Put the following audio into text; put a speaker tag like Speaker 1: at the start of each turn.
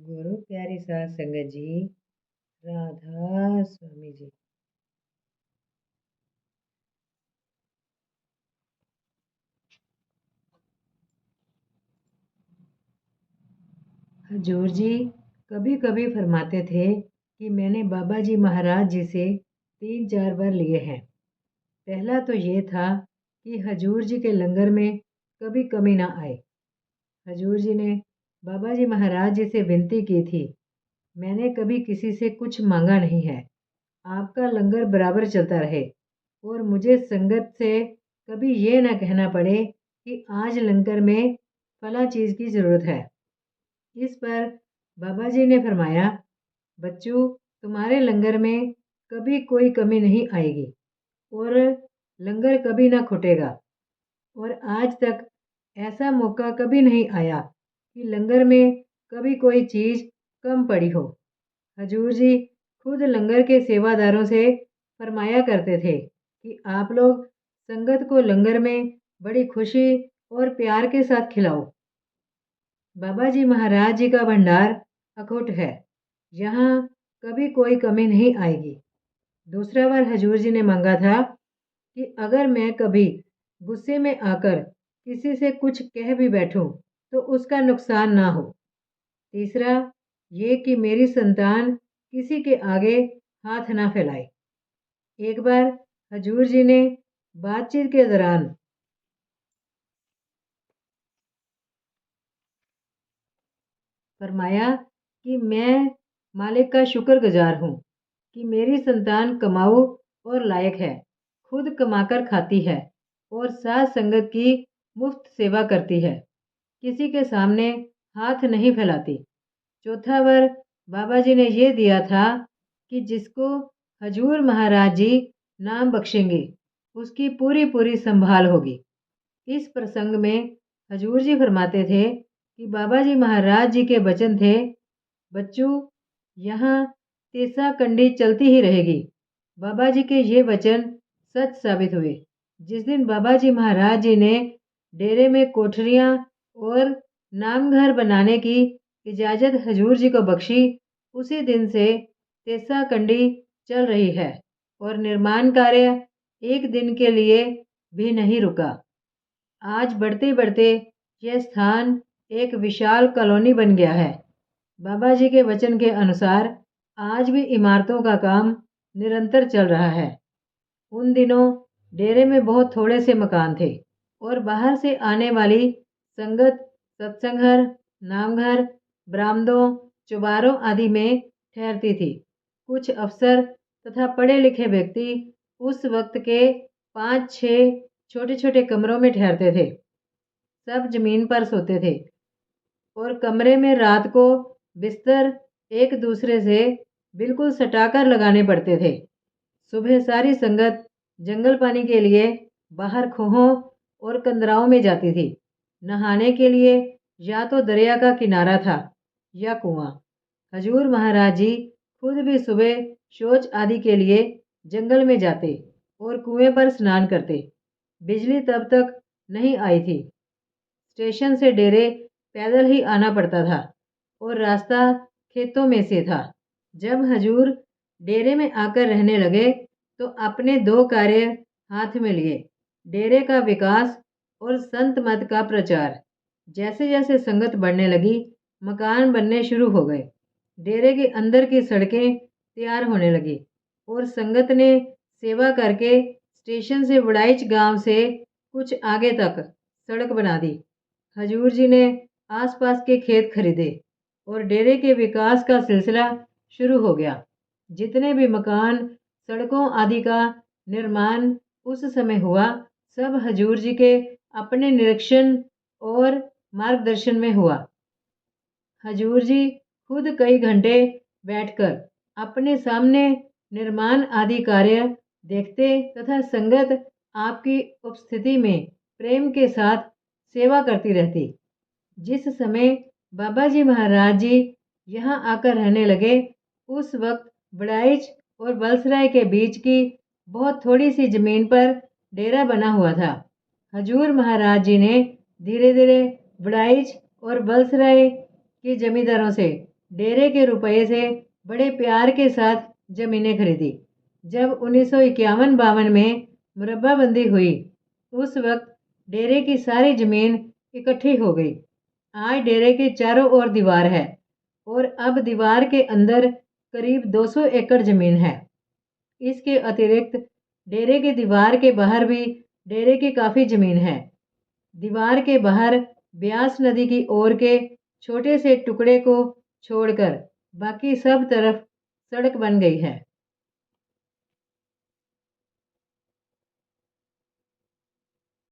Speaker 1: गुरु प्यारी साध संगत जी, राधा स्वामी जी। हजूर जी कभी कभी फरमाते थे कि मैंने बाबा जी महाराज जी से 3-4 बार लिए हैं। पहला तो ये था कि हजूर जी के लंगर में कभी कमी ना आए। हजूर जी ने बाबा जी महाराज जी से विनती की थी, मैंने कभी किसी से कुछ मांगा नहीं है, आपका लंगर बराबर चलता रहे और मुझे संगत से कभी ये ना कहना पड़े कि आज लंगर में फला चीज़ की ज़रूरत है। इस पर बाबा जी ने फरमाया, बच्चों तुम्हारे लंगर में कभी कोई कमी नहीं आएगी और लंगर कभी ना खुटेगा। और आज तक ऐसा मौका कभी नहीं आया कि लंगर में कभी कोई चीज़ कम पड़ी हो। हजूर जी खुद लंगर के सेवादारों से फरमाया करते थे कि आप लोग संगत को लंगर में बड़ी खुशी और प्यार के साथ खिलाओ। बाबा जी महाराज जी का भंडार अखुट है, यहाँ कभी कोई कमी नहीं आएगी। दूसरा बार हजूर जी ने मांगा था कि अगर मैं कभी गुस्से में आकर किसी से कुछ कह भी बैठूं तो उसका नुकसान ना हो। तीसरा ये कि मेरी संतान किसी के आगे हाथ ना फैलाए। एक बार हजूर जी ने बातचीत के दौरान फरमाया कि मैं मालिक का शुक्रगुजार हूँ कि मेरी संतान कमाऊ और लायक है, खुद कमाकर खाती है और साथ संगत की मुफ्त सेवा करती है, किसी के सामने हाथ नहीं फैलाती। चौथा वर बाबा जी ने ये दिया था कि जिसको हजूर महाराज जी नाम बख्शेंगे उसकी पूरी पूरी संभाल होगी। इस प्रसंग में हजूर जी फरमाते थे कि बाबा जी महाराज जी के वचन थे, बच्चों यहाँ तेसा कंडी चलती ही रहेगी। बाबा जी के ये वचन सच साबित हुए। जिस दिन बाबा जी महाराज जी ने डेरे में कोठरियाँ और नामघर बनाने की इजाज़त हजूर जी को बख्शी, उसी दिन से तेसा कंडी चल रही है और निर्माण कार्य एक दिन के लिए भी नहीं रुका। आज बढ़ते बढ़ते यह स्थान एक विशाल कॉलोनी बन गया है। बाबा जी के वचन के अनुसार आज भी इमारतों का काम निरंतर चल रहा है। उन दिनों डेरे में बहुत थोड़े से मकान थे और बाहर से आने वाली संगत सत्संग घर, नामघर, बरामदों, चुबारों आदि में ठहरती थी। कुछ अफसर तथा पढ़े लिखे व्यक्ति उस वक्त के 5-6 छोटे छोटे कमरों में ठहरते थे। सब जमीन पर सोते थे और कमरे में रात को बिस्तर एक दूसरे से बिल्कुल सटाकर लगाने पड़ते थे। सुबह सारी संगत जंगल पानी के लिए बाहर खोहों और कंदराओं में जाती थी। नहाने के लिए या तो दरिया का किनारा था या कुआं। हजूर महाराज जी खुद भी सुबह शौच आदि के लिए जंगल में जाते और कुएं पर स्नान करते। बिजली तब तक नहीं आई थी। स्टेशन से डेरे पैदल ही आना पड़ता था और रास्ता खेतों में से था। जब हजूर डेरे में आकर रहने लगे तो अपने 2 कार्य हाथ में लिए, डेरे का विकास और संत मत का प्रचार। जैसे जैसे संगत बढ़ने लगी, मकान बनने शुरू हो गए। डेरे के अंदर की सड़कें तैयार होने लगी और संगत ने सेवा करके स्टेशन से वड़ाइच गांव से कुछ आगे तक सड़क बना दी। हजूर जी ने आसपास के खेत खरीदे और डेरे के विकास का सिलसिला शुरू हो गया। जितने भी मकान, सड़कों आदि का निर्माण उस समय हुआ, सब हजूर जी के अपने निरीक्षण और मार्गदर्शन में हुआ। हजूर जी खुद कई घंटे बैठकर अपने सामने निर्माण आदि कार्य देखते तथा संगत आपकी उपस्थिति में प्रेम के साथ सेवा करती रहती। जिस समय बाबा जी महाराज जी यहाँ आकर रहने लगे, उस वक्त बड़ाइच और बलसराय के बीच की बहुत थोड़ी सी जमीन पर डेरा बना हुआ था। हजूर महाराज जी ने धीरे धीरे बड़ाइच और बलसराय के जमींदारों से डेरे के रुपये से बड़े प्यार के साथ ज़मीनें खरीदी। जब 1951-52 में मुरब्बाबंदी हुई, उस वक्त डेरे की सारी ज़मीन इकट्ठी हो गई। आज डेरे के चारों ओर दीवार है और अब दीवार के अंदर करीब 200 एकड़ ज़मीन है। इसके अतिरिक्त डेरे के दीवार के बाहर भी डेरे की काफ़ी ज़मीन है। दीवार के बाहर ब्यास नदी की ओर के छोटे से टुकड़े को छोड़कर बाकी सब तरफ सड़क बन गई है।